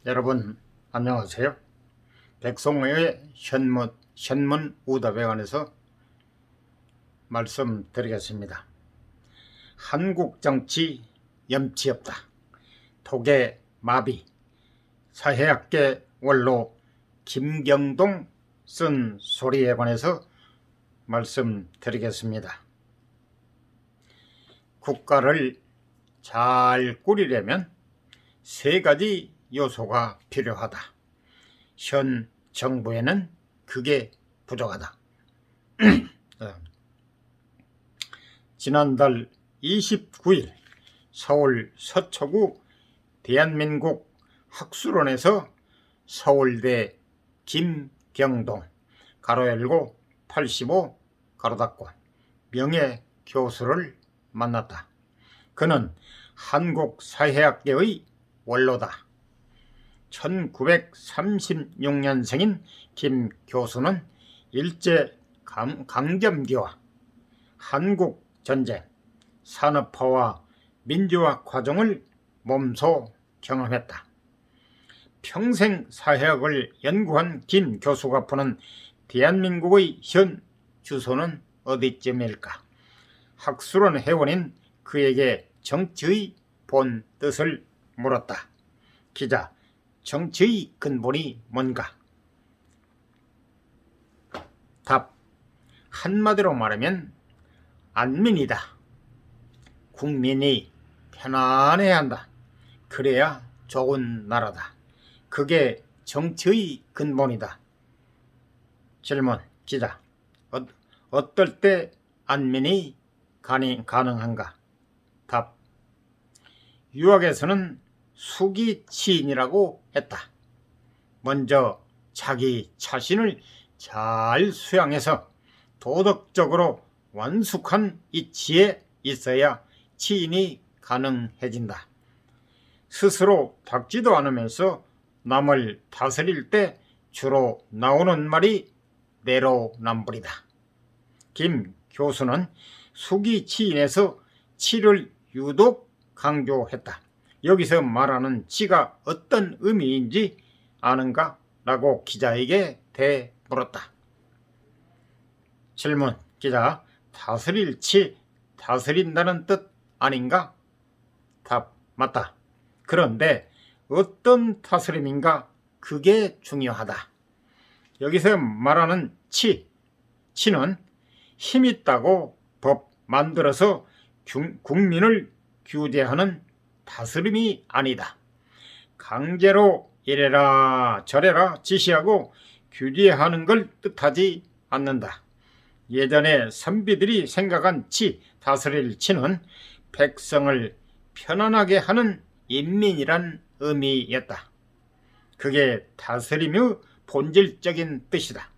여러분 안녕하세요. 백송호의 현문우답에 관해서 말씀드리겠습니다. 한국 정치 염치 없다. 독의 마비. 사회학계 원로 김경동 쓴 소리에 관해서 말씀드리겠습니다. 국가를 잘 꾸리려면 세 가지 요소가 필요하다. 현 정부에는 그게 부족하다. 지난달 29일 서울 서초구 대한민국 학술원에서 서울대 김경동 가로 열고 85 가로 닫고 명예교수를 만났다. 그는 한국사회학계의 원로다. 1936년생인 김 교수는 일제강점기와 한국전쟁, 산업화와 민주화 과정을 몸소 경험했다. 평생 사회학을 연구한 김 교수가 푸는 대한민국의 현 주소는 어디쯤일까? 학술원 회원인 그에게 정치의 본 뜻을 물었다. 기자, 정치의 근본이 뭔가? 답, 한마디로 말하면 안민이다. 국민이 편안해야 한다. 그래야 좋은 나라다. 그게 정치의 근본이다. 질문, 기자, 어떨 때 안민이 가능한가? 답, 유학에서는 수기치인이라고 했다. 먼저 자기 자신을 잘 수양해서 도덕적으로 완숙한 이치에 있어야 치인이 가능해진다. 스스로 닦지도 않으면서 남을 다스릴 때 주로 나오는 말이 내로남불이다. 김 교수는 수기치인에서 치를 유독 강조했다. 여기서 말하는 치가 어떤 의미인지 아는가? 라고 기자에게 물었다. 질문, 기자, 다스릴 치, 다스린다는 뜻 아닌가? 답, 맞다. 그런데 어떤 다스림인가? 그게 중요하다. 여기서 말하는 치는 힘있다고 법 만들어서 국민을 규제하는 다스림이 아니다. 강제로 이래라 저래라 지시하고 규제하는 걸 뜻하지 않는다. 예전에 선비들이 생각한 다스릴 치는 백성을 편안하게 하는 인민이란 의미였다. 그게 다스림의 본질적인 뜻이다.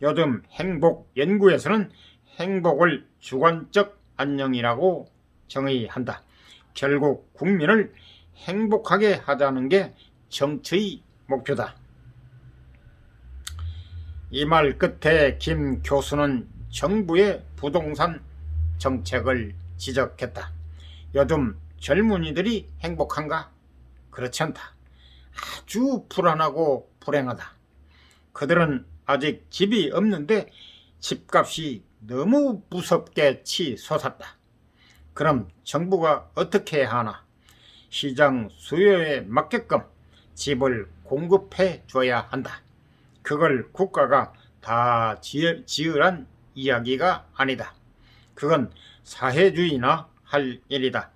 요즘 행복 연구에서는 행복을 주관적 안녕이라고 정의한다. 결국 국민을 행복하게 하자는 게 정치의 목표다. 이 말 끝에 김 교수는 정부의 부동산 정책을 지적했다. 요즘 젊은이들이 행복한가? 그렇지 않다. 아주 불안하고 불행하다. 그들은 아직 집이 없는데 집값이 너무 무섭게 치솟았다. 그럼 정부가 어떻게 하나? 시장 수요에 맞게끔 집을 공급해 줘야 한다. 그걸 국가가 다 지으란 이야기가 아니다. 그건 사회주의나 할 일이다.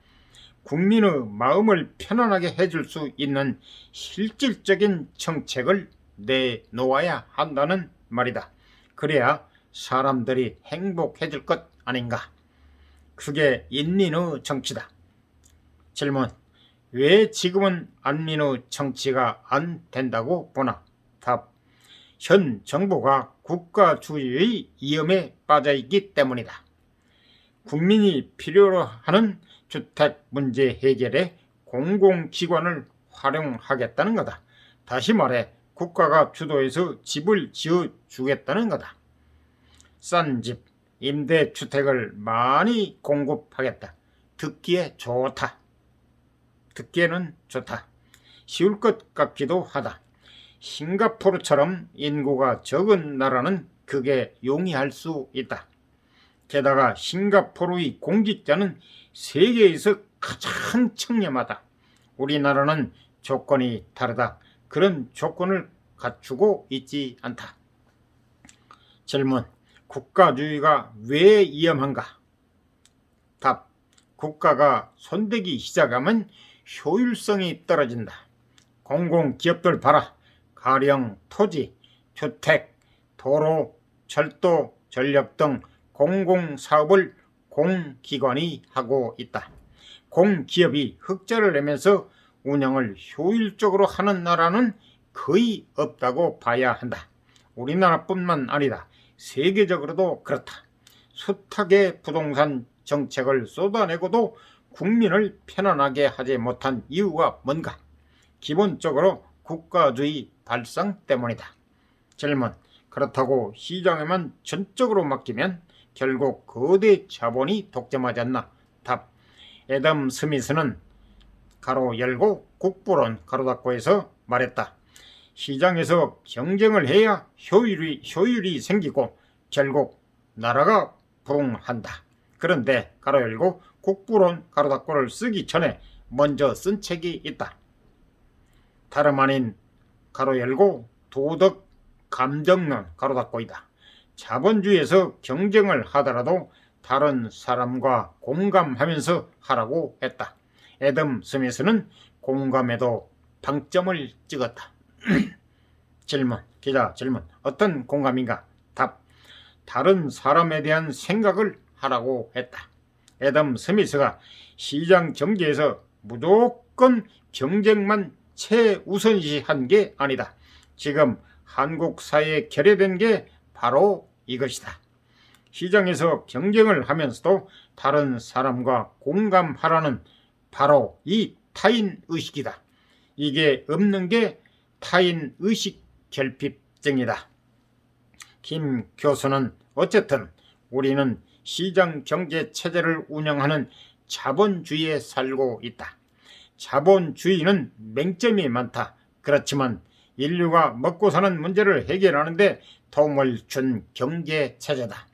국민의 마음을 편안하게 해줄 수 있는 실질적인 정책을 내놓아야 한다는 말이다. 그래야 사람들이 행복해질 것 아닌가? 그게 인민의 정치다. 질문, 왜 지금은 안민의 정치가 안 된다고 보나? 답, 현 정부가 국가주의의 위험에 빠져있기 때문이다. 국민이 필요로 하는 주택 문제 해결에 공공기관을 활용하겠다는 거다. 다시 말해 국가가 주도해서 집을 지어주겠다는 거다. 싼 집, 임대주택을 많이 공급하겠다. 듣기에 좋다. 듣기에는 좋다. 쉬울 것 같기도 하다. 싱가포르처럼 인구가 적은 나라는 그게 용이할 수 있다. 게다가 싱가포르의 공직자는 세계에서 가장 청렴하다. 우리나라는 조건이 다르다. 그런 조건을 갖추고 있지 않다. 질문: 국가주의가 왜 위험한가? 답: 국가가 손대기 시작하면 효율성이 떨어진다. 공공기업들 봐라. 가령 토지, 주택, 도로, 철도, 전력 등 공공사업을 공기관이 하고 있다. 공기업이 흑자를 내면서 운영을 효율적으로 하는 나라는 거의 없다고 봐야 한다. 우리나라뿐만 아니라 세계적으로도 그렇다. 숱하게 부동산 정책을 쏟아내고도 국민을 편안하게 하지 못한 이유가 뭔가? 기본적으로 국가주의 발상 때문이다. 질문: 그렇다고 시장에만 전적으로 맡기면 결국 거대 자본이 독점하지 않나? 답: 애덤 스미스는 가로 열고 국부론 가로 닫고에서 말했다. 시장에서 경쟁을 해야 효율이 생기고 결국 나라가 부흥한다. 그런데 가로 열고 국부론 가로 닫고를 쓰기 전에 먼저 쓴 책이 있다. 다름 아닌 가로 열고 도덕 감정론 가로 닫고이다. 자본주의에서 경쟁을 하더라도 다른 사람과 공감하면서 하라고 했다. 애덤 스미스는 공감에도 방점을 찍었다. 기자 질문: 어떤 공감인가? 답: 다른 사람에 대한 생각을 하라고 했다. 애덤 스미스가 시장 경제에서 무조건 경쟁만 최우선시한 게 아니다. 지금 한국 사회에 결여된 게 바로 이것이다. 시장에서 경쟁을 하면서도 다른 사람과 공감하라는 바로 이 타인의식이다. 이게 없는 게 타인의식 결핍증이다. 김 교수는 어쨌든 우리는 시장 경제 체제를 운영하는 자본주의에 살고 있다. 자본주의는 맹점이 많다. 그렇지만 인류가 먹고 사는 문제를 해결하는데 도움을 준 경제 체제다.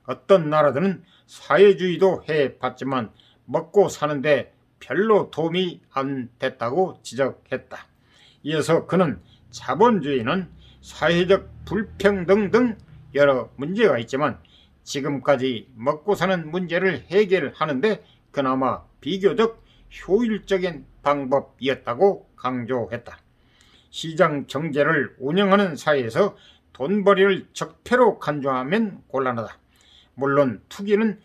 어떤 나라들은 사회주의도 해봤지만 먹고 사는데 별로 도움이 안 됐다고 지적했다. 이어서 그는 자본주의는 사회적 불평등 등 여러 문제가 있지만 지금까지 먹고 사는 문제를 해결하는데 그나마 비교적 효율적인 방법이었다고 강조했다. 시장 경제를 운영하는 사회에서 돈벌이를 적폐로 간주하면 곤란하다. 물론 투기는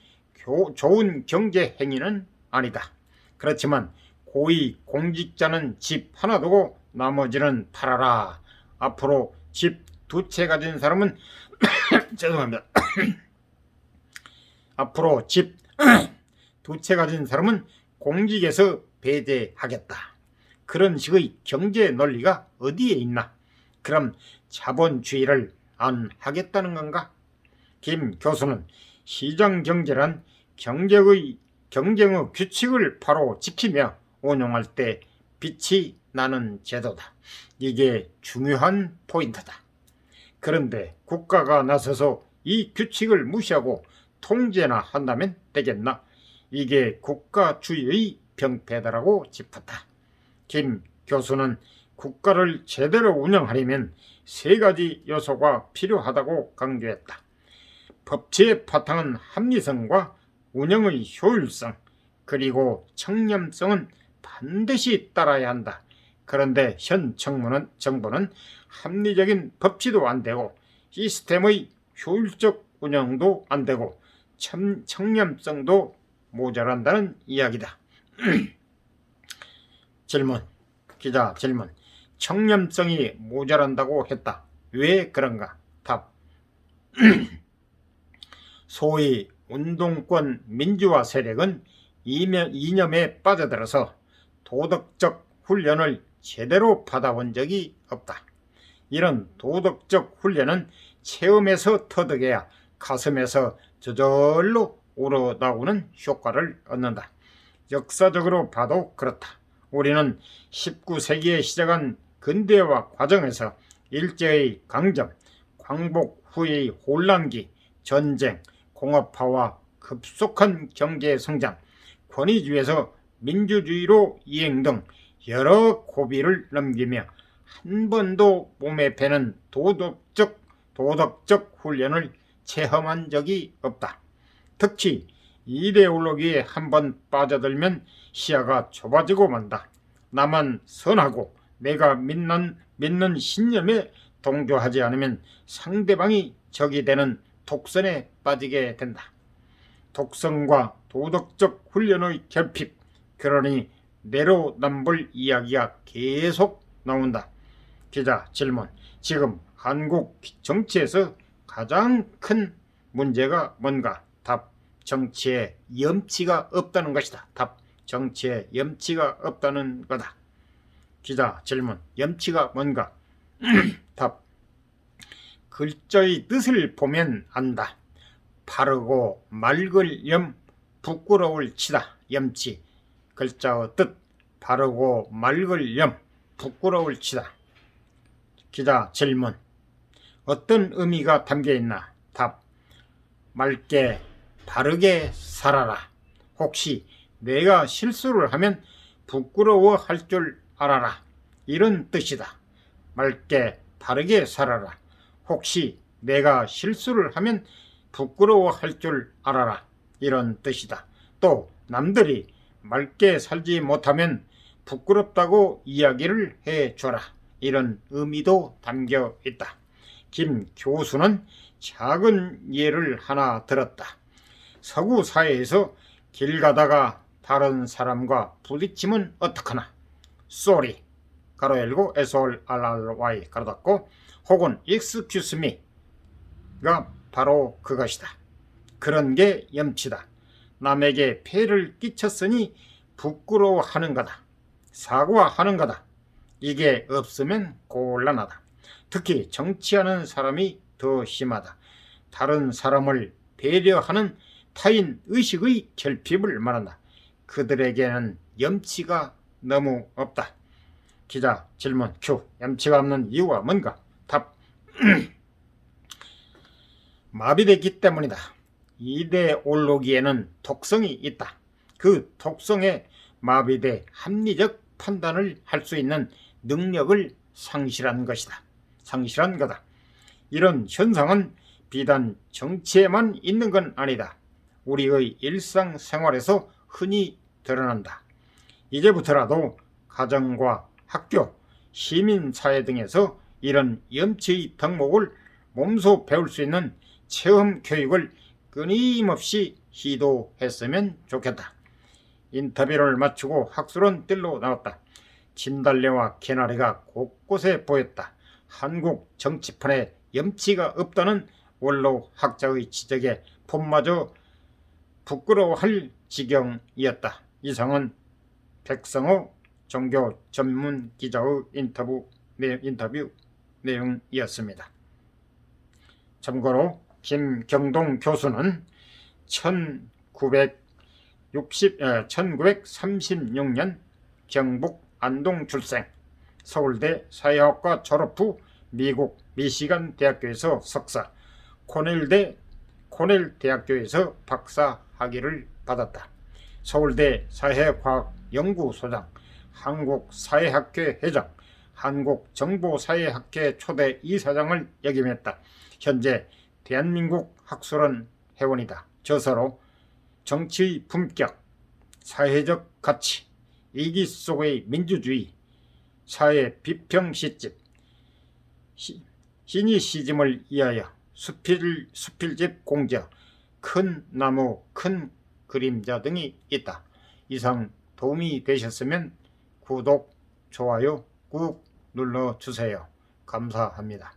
좋은 경제 행위는 아니다. 그렇지만 고위 공직자는 집 하나 두고 나머지는 팔아라. 앞으로 집 2채 가진 사람은 죄송합니다. 앞으로 집 2채 가진 사람은 공직에서 배제하겠다. 그런 식의 경제 논리가 어디에 있나? 그럼 자본주의를 안 하겠다는 건가? 김 교수는 시장 경제란 경쟁의 규칙을 바로 지키며 운용할 때 빛이 나는 제도다. 이게 중요한 포인트다. 그런데 국가가 나서서 이 규칙을 무시하고 통제나 한다면 되겠나? 이게 국가주의의 병폐다라고 짚었다. 김 교수는 국가를 제대로 운영하려면 3가지 요소가 필요하다고 강조했다. 법치의 바탕은 합리성과 운영의 효율성, 그리고 청렴성은 반드시 따라야 한다. 그런데 현 정부는 합리적인 법치도 안 되고 시스템의 효율적 운영도 안 되고 청렴성도 모자란다는 이야기다. 기자 질문: 청렴성이 모자란다고 했다. 왜 그런가? 답: 소위 운동권 민주화 세력은 이념에 빠져들어서 도덕적 훈련을 제대로 받아본 적이 없다. 이런 도덕적 훈련은 체험에서 터득해야 가슴에서 저절로 우러나오는 효과를 얻는다. 역사적으로 봐도 그렇다. 우리는 19세기에 시작한 근대화 과정에서 일제의 강점, 광복 후의 혼란기, 전쟁, 공업화와 급속한 경제 성장, 권위주의에서 민주주의로 이행 등 여러 고비를 넘기며 한 번도 몸에 배는 도덕적 훈련을 체험한 적이 없다. 특히 이데올로기에 한번 빠져들면 시야가 좁아지고 만다. 나만 선하고 내가 믿는 신념에 동조하지 않으면 상대방이 적이 되는 독선에 빠지게 된다. 독선과 도덕적 훈련의 결핍, 그러니 내로남불 이야기가 계속 나온다. 기자 질문. 지금 한국 정치에서 가장 큰 문제가 뭔가? 답. 정치에 염치가 없다는 것이다. 답. 정치에 염치가 없다는 거다. 기자 질문. 염치가 뭔가? 답. 글자의 뜻을 보면 안다. 바르고 맑을 염, 부끄러울 치다. 염치. 글자의 뜻. 바르고 맑을 염, 부끄러울 치다. 기자 질문. 어떤 의미가 담겨 있나? 답. 맑게 바르게 살아라. 혹시 내가 실수를 하면 부끄러워할 줄 알아라. 이런 뜻이다. 맑게 바르게 살아라. 혹시 내가 실수를 하면 부끄러워할 줄 알아라. 이런 뜻이다. 또 남들이 맑게 살지 못하면 부끄럽다고 이야기를 해줘라. 이런 의미도 담겨 있다. 김 교수는 작은 예를 하나 들었다. 서구 사회에서 길 가다가 다른 사람과 부딪히면 어떡하나? sorry, 가로 열고 SORRY 가로 닫고, 혹은 excuse me가 바로 그것이다. 그런 게 염치다. 남에게 폐를 끼쳤으니 부끄러워하는 거다. 사과하는 거다. 이게 없으면 곤란하다. 특히 정치하는 사람이 더 심하다. 다른 사람을 배려하는 타인 의식의 결핍을 말한다. 그들에게는 염치가 너무 없다. 기자 질문 큐. 염치가 없는 이유가 뭔가? 답. 마비되기 때문이다. 이데올로기에는 독성이 있다. 그 독성에 마비돼 합리적 판단을 할 수 있는 능력을 상실한 것이다. 상실한 거다. 이런 현상은 비단 정치에만 있는 건 아니다. 우리의 일상생활에서 흔히 드러난다. 이제부터라도 가정과 학교, 시민사회 등에서 이런 염치의 덕목을 몸소 배울 수 있는 체험 교육을 끊임없이 시도했으면 좋겠다. 인터뷰를 마치고 학술은 뜰로 나왔다. 진달래와 개나리가 곳곳에 보였다. 한국 정치판에 염치가 없다는 원로 학자의 지적에 폼마저 부끄러워할 지경이었다. 이상은 백성호 종교 전문 기자의 인터뷰 내용이었습니다. 참고로 김경동 교수는 1936년 경북 안동 출생, 서울대 사회학과 졸업 후 미국 미시간 대학교에서 석사, 코넬 대학교에서 박사 학위를 받았다. 서울대 사회과학연구소장, 한국사회학회 회장, 한국정보사회학회 초대 이사장을 역임했다. 현재 대한민국 학술원 회원이다. 저서로 정치의 품격, 사회적 가치, 이기 속의 민주주의, 사회 비평 시집, 시니시즘을 위하여, 수필집 공저, 큰 나무 큰 그림자 등이 있다. 이상 도움이 되셨으면 구독, 좋아요 꾹 눌러주세요. 감사합니다.